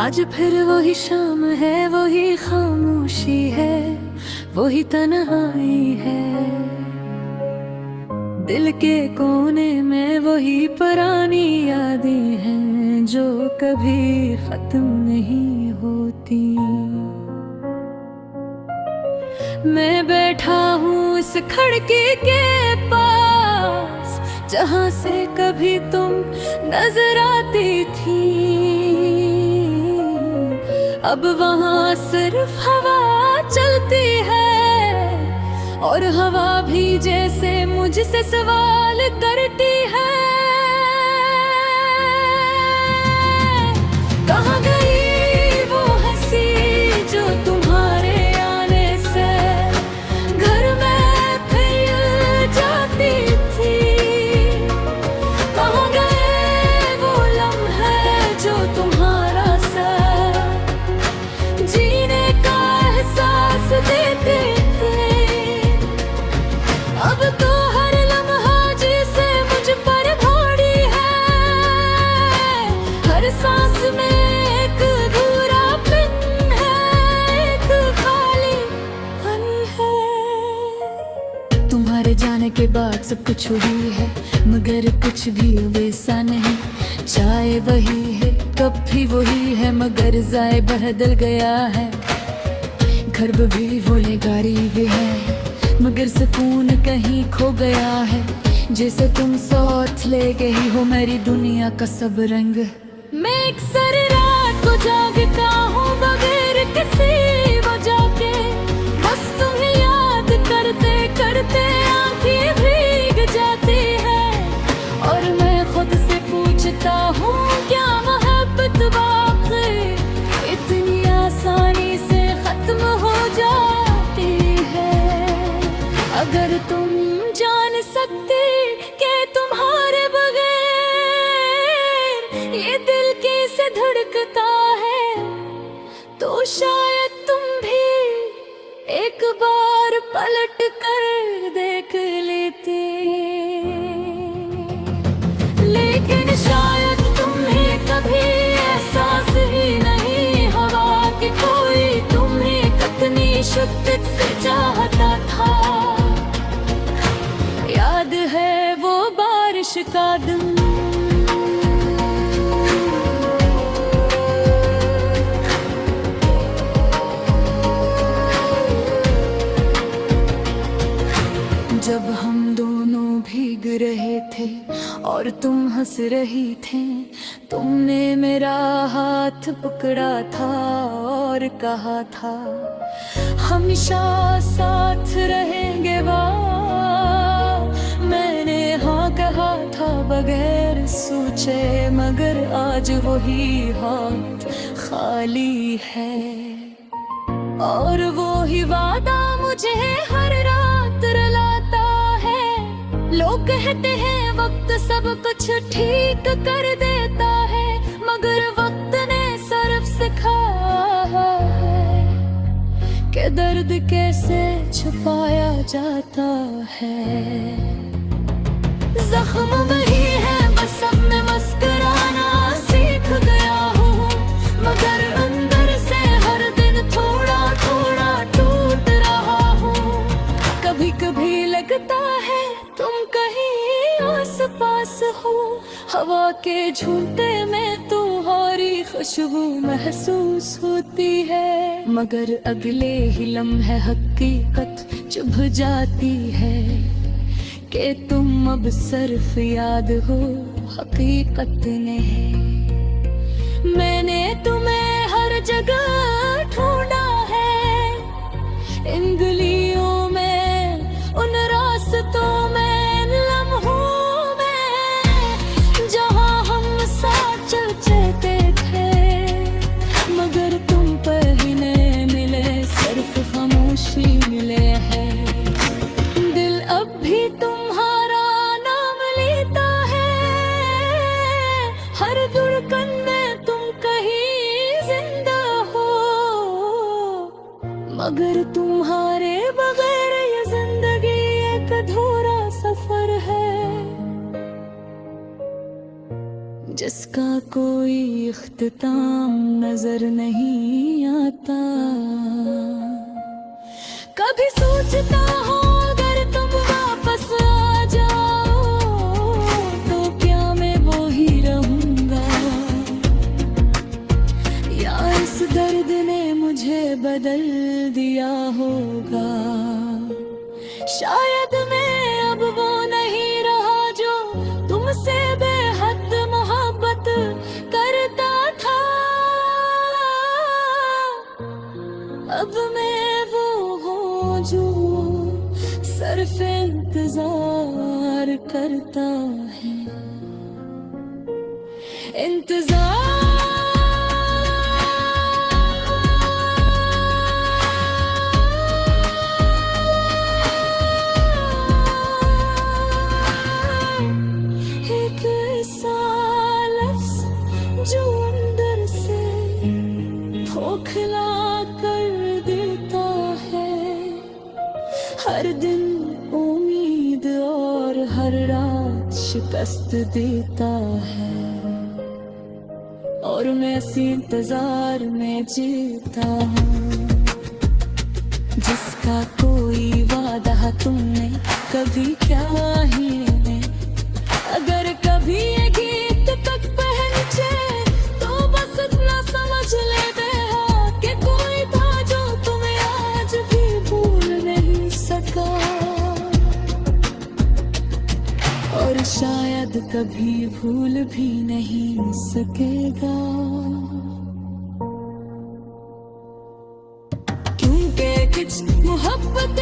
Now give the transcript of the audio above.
आज फिर वही शाम है, वही खामोशी है, वही तन्हाई है। दिल के कोने में वही पुरानी यादें हैं जो कभी खत्म नहीं होती। मैं बैठा हूँ इस खिड़की के पास जहाँ से कभी तुम नजर आती थी। अब वहाँ सिर्फ हवा चलती है और हवा भी जैसे मुझसे सवाल करती है। कहाँ गई वो हंसी जो तुम्हारे आने से घर में फिर जाती थी। कहाँ गए वो लम्हे जो तुम्हारा साथ जीने का एहसास देते थे। अब तो हर लम्हा जिसे मुझ पर भारी है, हर सांस में एक अधूरापन है, एक खाली पन है। तुम्हारे जाने के बाद सब कुछ हुई है मगर कुछ भी वैसा नहीं। चाय वही है, कप भी वही है मगर जायका बदल गया है। घर भी बोले गाड़ी भी है मगर सुकून कहीं खो गया है। जैसे तुम साथ ले गई हो मेरी दुनिया का सब रंग। मैं अक्सर रात को जागता हूँ बगैर किसी वजह के, बस तुम्हें याद करते करते आंखें भीग जाती है। और मैं खुद से पूछता हूँ क्या मोहब्बत वाकई इतनी आसानी से खत्म हो जाती है। अगर तुम जान सकते कि तुम्हारे बगैर ये दिल कैसे धड़कता है तो शायद तुम भी एक बार पलट कर देख लेते। लेकिन शायद तुम्हें कभी एहसास ही नहीं हुआ कि कोई तुम्हें कितनी शिद्दत से चाहता था। याद है वो बारिश का दिन, जब हम दोनों भीग रहे थे और तुम हंस रही थी। तुमने मेरा हाथ पकड़ा था और कहा था हमेशा साथ रहेंगे मैंने हाँ कहा था बगैर सोचे मगर आज वही हाथ खाली है। और वो ही वादा मुझे हर रात रुलाता है। लोग कहते हैं वक्त सब कुछ ठीक कर देता है मगर वक्त ने सिर्फ सिखाया है कि दर्द कैसे छुपाया जाता है। जख्म वही है बस अब मैं मुस्कुराना सीख गया हूँ मगर अंदर से हर दिन थोड़ा थोड़ा टूट रहा हूँ। कभी कभी लगता है तुम कहीं आस पास हो, हवा के झूठे में तुम्हारी खुशबू महसूस होती है मगर अगले ही लम्हे हकीकत चुभ जाती है कि तुम अब सिर्फ याद हो हकीकत नहीं। मैंने तुम्हें हर जगह ढूंढा है, इन गलियों में उन रास्तों में इन लम्हों में जहाँ हम साथ चलते थे मगर तुम पहले मिले सिर्फ खामोशी मिले है। दिल अब भी तुम्हारा नाम लेता है, हर धड़कन में तुम कहीं जिंदा हो मगर तुम्हारे जिसका कोई इख्तिताम नजर नहीं आता। कभी सोचता हूँ अगर तुम वापस आ जाओ तो क्या मैं वो ही रहूंगा, या इस दर्द ने मुझे बदल दिया होगा। शायद मैं अब वो नहीं रहा जो तुमसे बेहद मोहब्बत करता था। अब मैं वो हूँ जो सिर्फ इंतजार करता है। एक ऐसा लफ्ज़ जो अंदर से खोखला कर देता है। हर दिन उम्मीद और हर रात शिकस्त देता है, और मैं इसी इंतजार में जीता हूँ जिसका कोई वादा तुमने कभी क्या ही ने। अगर कभी ये गीत तक पहुंचे तो बस इतना समझ लेते हो कि कोई था जो तुम्हें आज भी भूल नहीं सका, और शायद कभी भूल भी नहीं सकेगा। क्योंकि कुछ मोहब्बत